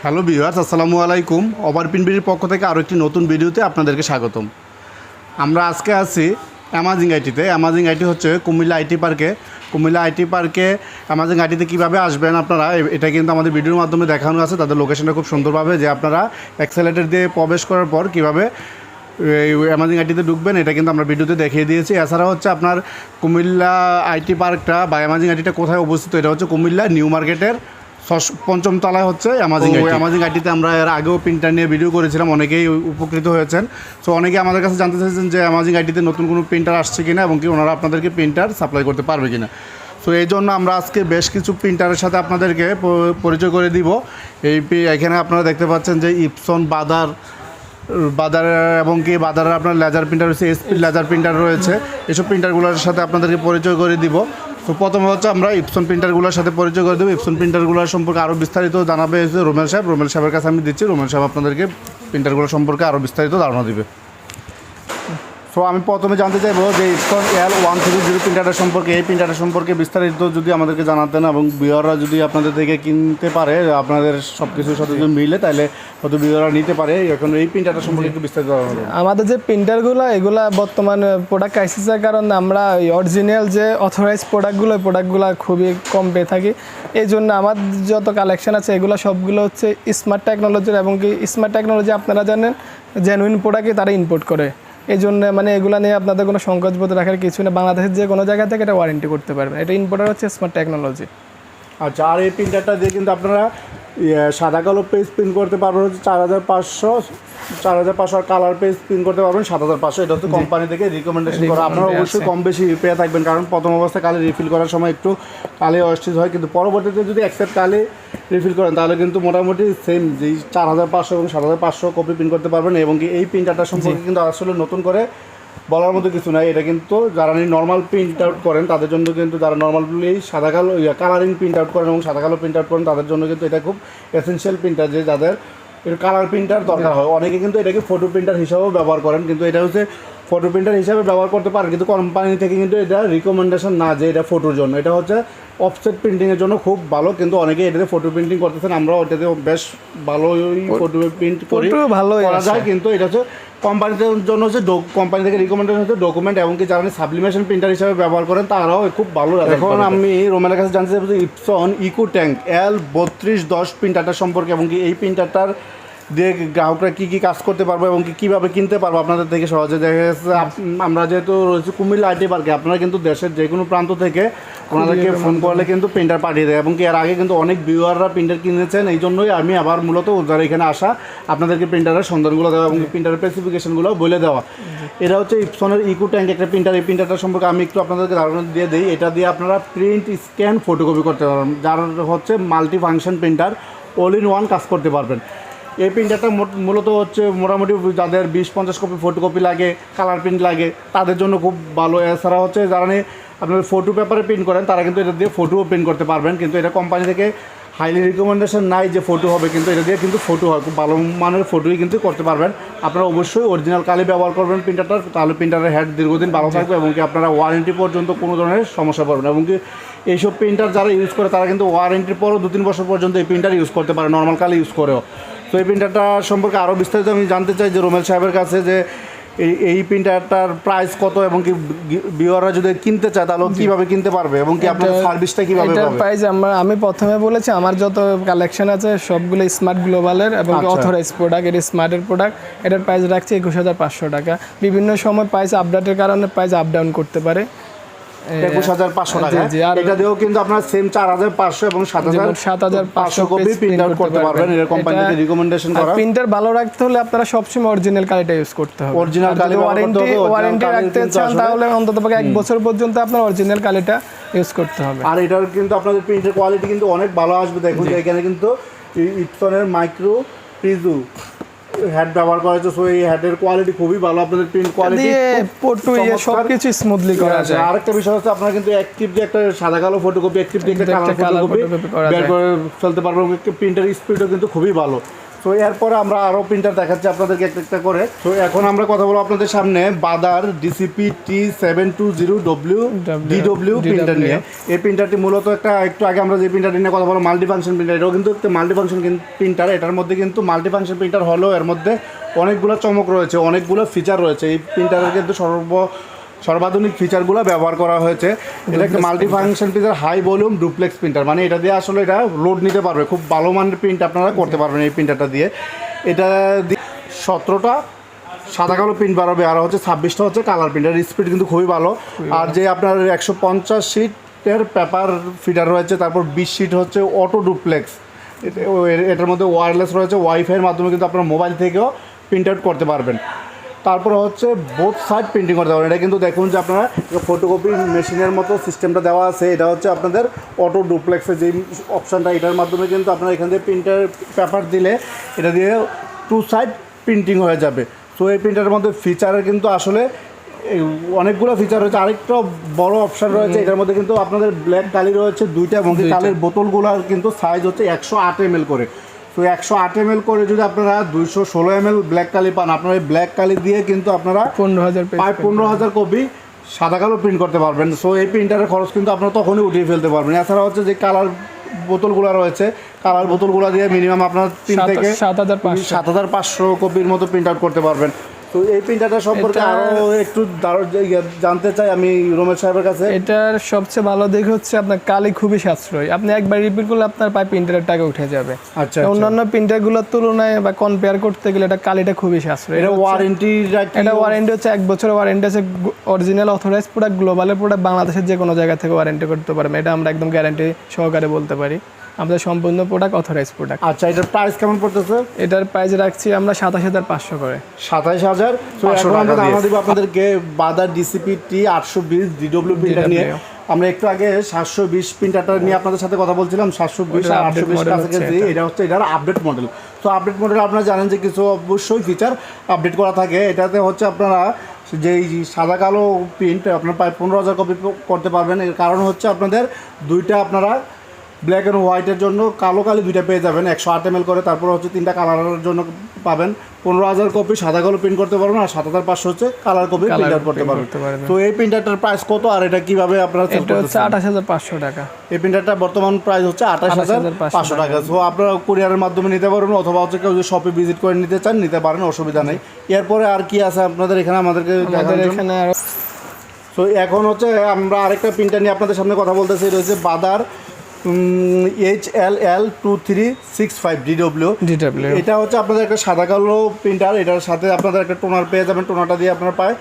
Hello viewers, আসসালামু আলাইকুম। ওভারপ্রিন্টবিডির পক্ষ থেকে আরও একটি নতুন ভিডিওতে আপনাদেরকে স্বাগতম। আমরা আজকে আছি অ্যামাজিং আইটিতে। অ্যামাজিং আইটি হচ্ছে কুমিল্লা আইটি পার্কে। কুমিল্লা আইটি পার্কে অ্যামাজিং আইটিতে কীভাবে আসবেন আপনারা, এটা কিন্তু আমাদের ভিডিওর মাধ্যমে দেখানো আছে। তাদের লোকেশনটা খুব সুন্দরভাবে, যে আপনারা অ্যাক্সেলেটর দিয়ে প্রবেশ করার পর কীভাবে এই অ্যামাজিং আইটিতে ঢুকবেন, এটা কিন্তু আমরা ভিডিওতে দেখিয়ে দিয়েছি। এছাড়া হচ্ছে আপনার কুমিল্লা আইটি পার্কটা বা অ্যামাজিং আইটিটা কোথায় অবস্থিত, এটা হচ্ছে কুমিল্লা নিউ মার্কেটের 5ম তলায় হচ্ছে অ্যামাজিং আইটি। অ্যামাজিং আইটিতে আমরা এর আগেও প্রিন্টার নিয়ে ভিডিও করেছিলাম, অনেকেই উপকৃত হয়েছেন। সো অনেকেই আমাদের কাছে জানতে চাইছেন যে অ্যামাজিং আইটিতে নতুন কোনো প্রিন্টার আসছে কিনা এবং কি ওনারা আপনাদেরকে প্রিন্টার সাপ্লাই করতে পারবে কিনা। সো এই জন্য আমরা আজকে বেশ কিছু প্রিন্টারের সাথে আপনাদেরকে পরিচয় করে দিব। এখানে আপনারা দেখতে পাচ্ছেন যে ইপসন, বাদার এবং কি বাদারের আপনার লেজার প্রিন্টার রয়েছে, এসপি লেজার প্রিন্টার রয়েছে। এসব প্রিন্টারগুলোর সাথে আপনাদেরকে পরিচয় করে দিব। তো প্রথমে হচ্ছে আমরা ইপসন প্রিন্টারগুলোর সাথে পরিচয় করে দেবো। ইপসন প্রিন্টারগুলোর সম্পর্কে আরও বিস্তারিত জানাবে রোমেল সাহেবের কাছে আমি দিচ্ছি। রোমেল সাহেব আপনাদেরকে প্রিন্টারগুলো সম্পর্কে আরও বিস্তারিত ধারণা দেবে। সো আমি প্রথমে জানতে চাইবো যে ইপসন L130 প্রিন্টারটার সম্পর্কে, এই প্রিন্টারটার সম্পর্কে বিস্তারিত যদি আমাদেরকে জানাতেন এবং ভিউয়াররা যদি আপনাদের থেকে কিনতে পারে, আপনাদের সব কিছুর সাথে যদি মিলে, তাহলে হয়তো ভিউয়াররা নিতে পারে। এখন এই প্রিন্টারটার সম্পর্কে একটু বিস্তারিত জানাবেন। আমাদের যে প্রিন্টারগুলো, এগুলা বর্তমান প্রোডাক্ট ক্রাইসিসের কারণে আমরা অরিজিনাল যে অথরাইজ প্রোডাক্টগুলো খুবই কম পেয়ে থাকি। এই জন্য আমার যত কালেকশন আছে এগুলো সবগুলো হচ্ছে স্মার্ট টেকনোলজির, এবং কি স্মার্ট টেকনোলজি আপনারা জানেন জেনুইন প্রোডাক্টই তারা ইম্পোর্ট করে। এই জন্য মানে এগুলো নিয়ে আপনাদের কোনো সংকোচবোধ রাখার কিছু নেই। বাংলাদেশের যে কোনো জায়গা থেকে এটা ওয়ারেন্টি করতে পারবেন। এটা ইম্পোর্টার হচ্ছে স্মার্ট টেকনোলজি। আচ্ছা, আর এই প্রিন্টারটা দিয়ে কিন্তু আপনারা সাদা কালো পেজ প্রিন্ট করতে পারবেন হচ্ছে 4500 আর কালার পেজ প্রিন্ট করতে পারবেন 7500। এটা হচ্ছে কোম্পানি থেকে রিকমেন্ডেশন করা। আপনারা অবশ্যই কম বেশি পেয়ে থাকবেন, কারণ প্রথম অবস্থায় কালি রিফিল করার সময় একটু কালি অস্টিজ হয়, কিন্তু পরবর্তীতে যদি অ্যাকসেপ্ট কালি রিফিল করেন তাহলে কিন্তু মোটামুটি সেম যেই 4500 এবং 7500 কপি প্রিন্ট করতে পারবেন। এবং কি এই প্রিন্টারটার সম্পর্কে কিন্তু আসলে নতুন করে বলার মতো কিছু নাই। এটা কিন্তু যারা নর্মাল প্রিন্ট আউট করেন তাদের জন্য, কিন্তু যারা নর্মালি সাদা কালো কালারিং প্রিন্ট আউট করেন এবং সাদা কালো প্রিন্ট আউট করেন তাদের জন্য কিন্তু এটা খুব এসেনশিয়াল প্রিন্টার, যে যাদের এটা কালার প্রিন্টার দরকার হয়। অনেকে কিন্তু এটাকে ফটো প্রিন্টার হিসাবেও ব্যবহার করেন, কিন্তু এটা হচ্ছে ফটো প্রিন্টার হিসাবে ব্যবহার করতে পারেন, কিন্তু কোম্পানি থেকে কিন্তু এটা রিকমেন্ডেশন না যে এটা ফটোর জন্য। এটা হচ্ছে অফসেট প্রিন্টিংয়ের জন্য খুব ভালো, কিন্তু অনেকে এটাতে ফটো প্রিন্টিং করতেছেন। আমরা ওটাতে বেশ ভালোই ফটো প্রিন্ট করি, ভালো করা যায়, কিন্তু এটা হচ্ছে কোম্পানিদের জন্য হচ্ছে কোম্পানি থেকে রিকমেন্ডেশন হচ্ছে ডকুমেন্ট, এবং কি যারা সাবলিমেশন প্রিন্টার হিসাবে ব্যবহার করেন তারাও খুব ভালো। এখন আমি রোমেলের কাছে জানতে চাইবো যে ইপসন ইকো ট্যাঙ্ক L3210 প্রিন্টারটার সম্পর্কে, এবং কি এই প্রিন্টারটার দিয়ে গ্রাহকরা কী কী কাজ করতে পারবো এবং কীভাবে কিনতে পারবো আপনাদের থেকে সহজে। দেখা যাচ্ছে আমরা যেহেতু রয়েছি কুমিল্লা আইটি পার্কে, আপনারা কিন্তু দেশের যে কোনো প্রান্ত থেকে ওনাদেরকে ফোন করলে কিন্তু প্রিন্টার পাঠিয়ে দেয়, এবং কি এর আগে কিন্তু অনেক ভিউয়াররা প্রিন্টার কিনেছেন। এই জন্যই আমি আবার মূলত যারা এখানে আসা আপনাদেরকে প্রিন্টারের সন্ধানগুলো দেওয়া এবং প্রিন্টারের স্পেসিফিকেশনগুলো বলে দেওয়া। এটা হচ্ছে ইপসনের ইকো ট্যাঙ্ক একটা প্রিন্টার। এই প্রিন্টারটার সম্পর্কে আমি একটু আপনাদেরকে ধারণা দিয়ে দিই। এটা দিয়ে আপনারা প্রিন্ট, স্ক্যান, ফটোকপি করতে পারবেন, যার হচ্ছে multi function printer, all in one কাজ করতে পারবেন। এই প্রিন্টারটা মূলত হচ্ছে মোটামুটি যাদের 20-50 কপি ফটোকপি লাগে, কালার প্রিন্ট লাগে, তাদের জন্য খুব ভালো। এছাড়া হচ্ছে যারা আপনার ফটো পেপারে প্রিন্ট করেন তারা কিন্তু এটা দিয়ে ফটোও প্রিন্ট করতে পারবেন, কিন্তু এটা কোম্পানি থেকে হাইলি রিকমেন্ডেশন নাই যে ফটো হবে, কিন্তু এটা দিয়ে কিন্তু ফটো হয়, খুব ভালো মানের ফটোই কিন্তু করতে পারবেন। আপনারা অবশ্যই অরিজিনাল কালি ব্যবহার করবেন প্রিন্টারটার, তাহলে প্রিন্টারের হেড দীর্ঘদিন ভালো থাকবে এবং কি আপনারা ওয়ারেন্টি পর্যন্ত কোনো ধরনের সমস্যা পাবেন। এবং কি এইসব প্রিন্টার যারা ইউজ করে তারা কিন্তু ওয়ারেন্টির পরও 2-3 বছর পর্যন্ত এই প্রিন্টার ইউজ করতে পারে, নর্মাল কালি ইউজ করেও। তো এই প্রিন্টারটা সম্পর্কে আরও বিস্তারিত আমি জানতে চাই যে রোমেল সাহেবের কাছে, যে এই প্রিন্টারটার প্রাইস কত এবং কি ভিউয়াররা যদি কিনতে চায় তাহলে কীভাবে কিনতে পারবে এবং কি আপনার সার্ভিসটা কীভাবে পাবে। প্রাইস আমি প্রথমে বলেছি আমার যত কালেকশন আছে সবগুলো স্মার্ট গ্লোবালের এবং অথরাইজ প্রোডাক্ট। এটা স্মার্টের প্রোডাক্ট। এটার প্রাইস রাখছে 21500 টাকা। বিভিন্ন সময় প্রাইস আপডেটের কারণে প্রাইস আপ ডাউন করতে পারে। 21500 টাকা। এটা দিয়েও কিন্তু আপনার সেম 4500 এবং 7500 কপি প্রিন্ট আউট করতে পারবেন। এর কোম্পানি থেকে রিকমেন্ডেশন করা। প্রিন্টার ভালো রাখতে হলে আপনারা সবসময় অরিজিনাল কালিটা ইউজ করতে হবে। অরিজিনাল কালি ওয়ারেন্টি রাখতে চান তাহলে অন্ততপক্ষে 1 বছর পর্যন্ত আপনার অরিজিনাল কালিটা ইউজ করতে হবে। আর এটার কিন্তু আপনাদের প্রিন্টের কোয়ালিটি কিন্তু অনেক ভালো আসবে। দেখুন এখানে কিন্তু ইপসনের মাইক্রো প্রিজু হেড ব্যবহার করা হয়েছে। সো এই হেডের কোয়ালিটি খুবই ভালো, আপনাদের প্রিন্ট কোয়ালিটি সবকিছু স্মুথলি করা যায়। আরেকটা বিষয় হচ্ছে আপনারা কিন্তু অ্যাক্টিভ দিয়ে একটা সাদা কালো ফটোকপি, অ্যাক্টিভ দিয়ে একটা কালার ফটোকপি বের করে ফেলতে পারবেন। প্রিন্টার স্পিডও কিন্তু খুবই ভালো। তো তো এরপরে আমরা আরও প্রিন্টার দেখাচ্ছি আপনাদেরকে একটা করে। তো এখন আমরা কথা বলবো আপনাদের সামনে বাদার ডিসিপি T72W প্রিন্টার নিয়ে। এই প্রিন্টারটি মূলত একটু আগে আমরা যে প্রিন্টারটি নিয়ে কথা বলবো মাল্টিফাংশন প্রিন্টার, এটাও কিন্তু একটা মাল্টিফাংশন প্রিন্টার। এটার মধ্যে কিন্তু মাল্টিফাংশন প্রিন্টার হলেও এর মধ্যে অনেকগুলো চমক রয়েছে, অনেকগুলো ফিচার রয়েছে। এই প্রিন্টারের কিন্তু সর্বাধুনিক ফিচারগুলো ব্যবহার করা হয়েছে। এটা একটা multifunction printer, high volume duplex printer, মানে এটা দিয়ে আসলে এটা লোড নিতে পারবে, খুব ভালো মানের প্রিন্ট আপনারা করতে পারবেন এই প্রিন্টারটা দিয়ে। এটা দিয়ে 17টা সাদা কালো প্রিন্ট বাড়াবে, আর হচ্ছে 26টা হচ্ছে কালার প্রিন্টার। স্পিড কিন্তু খুবই ভালো। আর যে আপনার 150 শিটের পেপার ফিডার রয়েছে, তারপর 20 শিট হচ্ছে অটো ডুপ্লেক্স। এটার মধ্যে ওয়্যারলেস রয়েছে, ওয়াইফাইয়ের মাধ্যমে কিন্তু আপনার মোবাইল থেকেও প্রিন্ট আউট করতে পারবেন। তারপর হচ্ছে বোথ সাইড প্রিন্টিং করতে পারবেন। এটা কিন্তু দেখুন যে আপনারা ফটোকপি মেশিনের মতো সিস্টেমটা দেওয়া আছে। এটা হচ্ছে আপনাদের অটো ডুপ্লেক্সের যে অপশানটা, এটার মাধ্যমে কিন্তু আপনারা এখান থেকে প্রিন্টার পেপার দিলে এটা দিয়ে 2 সাইড প্রিন্টিং হয়ে যাবে। সো এই প্রিন্টারের মধ্যে ফিচারের কিন্তু আসলে অনেকগুলো ফিচার রয়েছে। আরেকটা বড় অপশান রয়েছে এটার মধ্যে, কিন্তু আপনাদের ব্ল্যাক কালি রয়েছে 2টা, এবং কালির বোতলগুলোর কিন্তু সাইজ হচ্ছে 108 ml করে। তো 108 ml করে যদি আপনারা 216 ml ব্ল্যাক কালি পান, আপনারা এই ব্ল্যাক কালি দিয়ে কিন্তু আপনারা 15,000 কপি সাদা কালো প্রিন্ট করতে পারবেন। সো এই প্রিন্টারের খরচ কিন্তু আপনারা তখনই উঠিয়ে ফেলতে পারবেন। এছাড়া হচ্ছে যে কালার বোতলগুলো রয়েছে, কালার বোতলগুলো দিয়ে মিনিমাম আপনার 3 থেকে 7,500 কপির মতো প্রিন্ট আউট করতে পারবেন। তো এই প্রিন্টারটা সম্পর্কে আরও একটু জানতে চাই আমি রোমেশ সাহেবের কাছে। এটার সবচেয়ে ভালো দিক হচ্ছে আপনার কালি খুবই সাশ্রয়ী। আপনি একবার রিপিট করলে আপনার প্রায় প্রিন্টারের টাকা উঠে যাবে। আচ্ছা, অন্যান্য প্রিন্টারগুলোর তুলনায় বা কম্পেয়ার করতে গেলে এটা কালিটা খুবই সাশ্রয়ী। এটা ওয়ারেন্টি হচ্ছে 1 বছরের ওয়ারেন্টি আছে। অরিজিনাল অথরাইজ প্রোডাক্ট, গ্লোবালের প্রোডাক্ট বাংলাদেশের যে কোনো জায়গা থেকে ওয়ারেন্টি করতে পারবেন, এটা আমরা একদম গ্যারান্টি সহকারে বলতে পারি। আমাদের সম্পূর্ণ প্রোডাক্ট অথরাইজ প্রোডাক্ট। আচ্ছা, এটার প্রাইস কেমন পড়তেছে? এটার প্রাইস রাখছি আমরা 27,500 করে। 27,500 টাকা আমরা দিব আপনাদেরকে বাদার ডিসিপি T820 DW প্রিন্টার নিয়ে। আমরা একটু আগে 720 প্রিন্টারটা নিয়ে আপনাদের সাথে কথা বলছিলাম। 720 আর 820 কাছাকাছি। এটা হচ্ছে এটার আপডেট মডেল। তো আপডেট মডেল আপনারা জানেন যে কিছু অবশ্যই ফিচার আপডেট করা থাকে। এটাতে হচ্ছে আপনারা যেই সাদা কালো প্রিন্ট আপনারা প্রায় 15,000 কপি করতে পারবেন। এর কারণ হচ্ছে আপনাদের দুইটা আপনারা ব্ল্যাক অ্যান্ড হোয়াইটের জন্য কালো কালি 2টা পেয়ে যাবেন 108 ml করে। তারপর হচ্ছে 3টা কালারের জন্য পাবেন 15,000 কপি সাদা কালো প্রিন্ট করতে পারবেন, আর 7,500 হচ্ছে কালার কপি প্রিন্ট আউট করতে পারবেন। তো এই প্রিন্টারটার প্রাইস কত আর এটা কিভাবে আপনারা সেল করতেছেন? 28,500 টাকা। এই প্রিন্টারটা বর্তমান প্রাইস হচ্ছে 28,500 টাকা। সো আপনারা কুরিয়ারের মাধ্যমে নিতে পারবেন, অথবা হচ্ছে কেউ যদি শপে ভিজিট করে নিতে চান নিতে পারেন, অসুবিধা নেই। এরপরে আর কি আছে আপনাদের এখানে আমাদেরকে এখানে? তো এখন হচ্ছে আমরা আরেকটা প্রিন্টার নিয়ে আপনাদের সামনে কথা বলতেছি। এটা হচ্ছে বাদার HLL2365 DW। এটা হচ্ছে আপনাদের একটা সাদা কালো প্রিন্টার। এটার সাথে আপনাদের একটা টোনার পেয়ে যাবেন। টোনারটা দিয়ে আপনারা পায়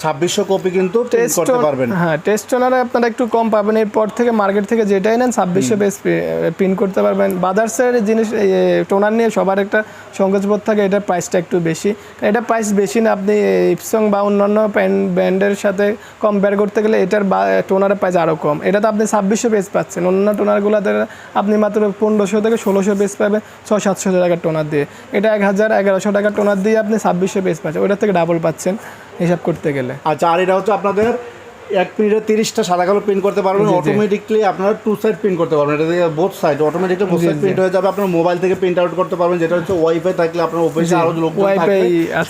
2600 কপি কিন্তু প্রিন্ট করতে পারবেন। হ্যাঁ, টেস্ট টোনারে আপনারা একটু কম পাবেন। এরপর থেকে মার্কেট থেকে যেটাই নেন 2600 বেস প্রিন্ট করতে পারবেন। বাদার্সের জিনিস টোনার নিয়ে সবার একটা সংকোচবোধ থাকে, এটার প্রাইসটা একটু বেশি। এটা প্রাইস বেশি না, আপনি ইপসং বা অন্যান্য ব্র্যান্ডের সাথে কম্পেয়ার করতে গেলে এটার টোনারের প্রাইস আরও কম। এটাতে আপনি 2600 বেস পাচ্ছেন। অন্যান্য টোনারগুলোতে আপনি মাত্র 1500 থেকে 1600 বেস পাবেন 600-700 টাকার টোনার দিয়ে। এটা 1000-1100 টাকার টোনার দিয়ে আপনি 2600 বেস পাচ্ছেন, ওটার থেকে ডাবল পাচ্ছেন হিসাব করতে গেলে। আচ্ছা, আর এটা হচ্ছে আপনাদের 1 মিনিটে 30টা সাদা কালো প্রিন্ট করতে পারবেন। অটোমেটিকলি আপনারা 2 সাইড প্রিন্ট করতে পারবেন। এটা দিয়ে both side automatically both side print হয়ে যাবে। আপনার মোবাইল থেকে প্রিন্ট আউট করতে পারবেন, যেটা হচ্ছে ওয়াইফাই থাকলে আপনার অফিসে আরও লোকজন থাকবে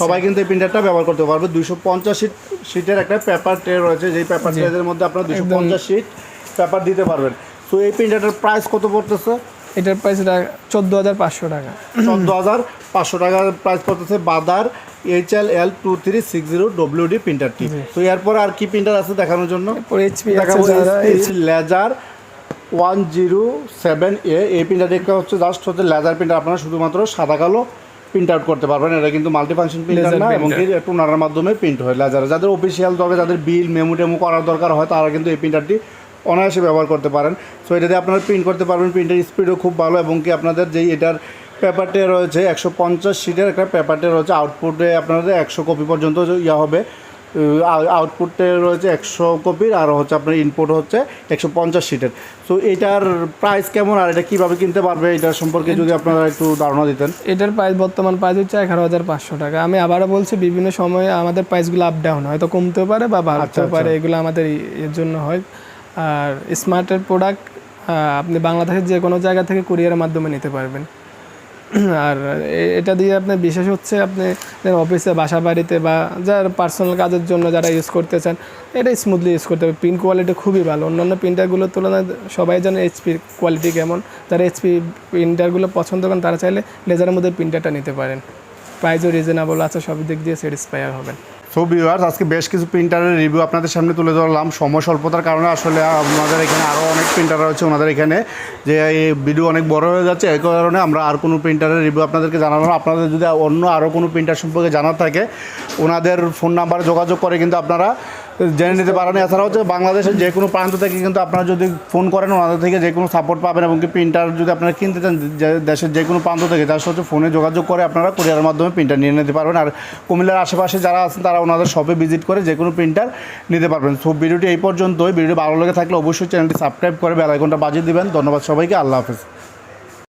সবাই কিন্তু এই প্রিন্টারটা ব্যবহার করতে পারবে। 250 শিটের একটা পেপার ট্রে রয়েছে, যেই পেপার ট্রের মধ্যে আপনারা 250 শিট পেপার দিতে পারবেন। তো এই প্রিন্টারটার প্রাইস কত পড়তেছে? এটার প্রাইস 14,500 টাকা। 14,500 টাকার প্রাইস পড়তেছে বাদার HLL2360 WD প্রিন্টারটি। তো এরপর আর কি প্রিন্টার আছে দেখানোর জন্য? Laser 107A। এই প্রিন্টারটি একটা হচ্ছে জাস্ট হচ্ছে লেজার প্রিন্টার। আপনারা শুধুমাত্র সাদা কালো প্রিন্ট আউট করতে পারবেন। এটা কিন্তু মাল্টিফাংশন প্রিন্টার না, এবং কি টোনারের মাধ্যমে প্রিন্ট হয় লেজার। যাদের অফিসিয়াল দরকার, যাদের বিল মেমো টেমো করার দরকার হয়, তারা কিন্তু এই প্রিন্টারটি অনায়াসে ব্যবহার করতে পারেন। সো এটা দিয়ে আপনারা প্রিন্ট করতে পারবেন। প্রিন্টের স্পিডও খুব ভালো, এবং কি আপনাদের যেই এটার পেপারটে রয়েছে 150 শিটের একটা পেপারটে রয়েছে। আউটপুটে আপনাদের 100 কপি পর্যন্ত হবে। আউটপুটে রয়েছে 100 কপির, আর হচ্ছে আপনার ইনপুট হচ্ছে 150 শিটের। সো এটার প্রাইস কেমন আর এটা কীভাবে কিনতে পারবে এটার সম্পর্কে যদি আপনারা একটু ধারণা দিতেন। এটার প্রাইস বর্তমান প্রাইস হচ্ছে 11,500 টাকা। আমি আবারও বলছি, বিভিন্ন সময়ে আমাদের প্রাইসগুলো আপ ডাউন হয়তো কমতেও পারে বা বাড়তেও পারে, এগুলো আমাদের এর জন্য হয়। আর স্মার্টের প্রোডাক্ট আপনি বাংলাদেশের যে কোনো জায়গা থেকে কুরিয়ারের মাধ্যমে নিতে পারবেন। আর এটা দিয়ে আপনি বিশেষ হচ্ছে আপনি অফিসে বাসা বাড়িতে বা যার পার্সোনাল কাজের জন্য যারা ইউজ করতে চান এটা স্মুথলি ইউজ করতে হবে। প্রিন্ট কোয়ালিটি খুবই ভালো, অন্যান্য প্রিন্টারগুলোর তুলনায় সবাই জানে এইচপির কোয়ালিটি কেমন। যারা এইচপি প্রিন্টারগুলো পছন্দ করেন তারা চাইলে লেজারের মধ্যে প্রিন্টারটা নিতে পারেন, প্রাইসও রিজনেবল আছে, সব দিক দিয়ে স্যাটিসফায়ার হবেন। সো ভিউয়ার্স, আজকে বেশ কিছু প্রিন্টারের রিভিউ আপনাদের সামনে তুলে ধরলাম। সময় স্বল্পতার কারণে আসলে আমাদের এখানে আরও অনেক প্রিন্টার রয়েছে ওনাদের এখানে, যে এই ভিডিও অনেক বড় হয়ে যাচ্ছে, এই কারণে আমরা আর কোনো প্রিন্টারের রিভিউ আপনাদেরকে জানাবো না। আপনাদের যদি অন্য আরও কোনো প্রিন্টার সম্পর্কে জানার থাকে ওনাদের ফোন নাম্বারে যোগাযোগ করে কিন্তু আপনারা জেনে নিতে পারেন। এছাড়া হচ্ছে বাংলাদেশের যে কোনো প্রান্ত থেকে কিন্তু আপনারা যদি ফোন করেন ওনাদের থেকে যে কোনো সাপোর্ট পাবেন, এবং কি প্রিন্টার যদি আপনারা কিনতে চান দেশের যে কোনো প্রান্ত থেকে, তার সাথে ফোনে যোগাযোগ করে আপনারা কুরিয়ারের মাধ্যমে প্রিন্টার নিয়ে নিতে পারবেন। আর কুমিল্লার আশেপাশে যারা আছেন তারা ওনাদের শপে ভিজিট করে যে কোনো প্রিন্টার নিতে পারবেন। সো ভিডিওটি এই পর্যন্তই। ভিডিওটি ভালো লেগে থাকলে অবশ্যই চ্যানেলটি সাবস্ক্রাইব করে বেল আইকনটা বাজিয়ে দিবেন। ধন্যবাদ সবাইকে, আল্লাহ হাফেজ।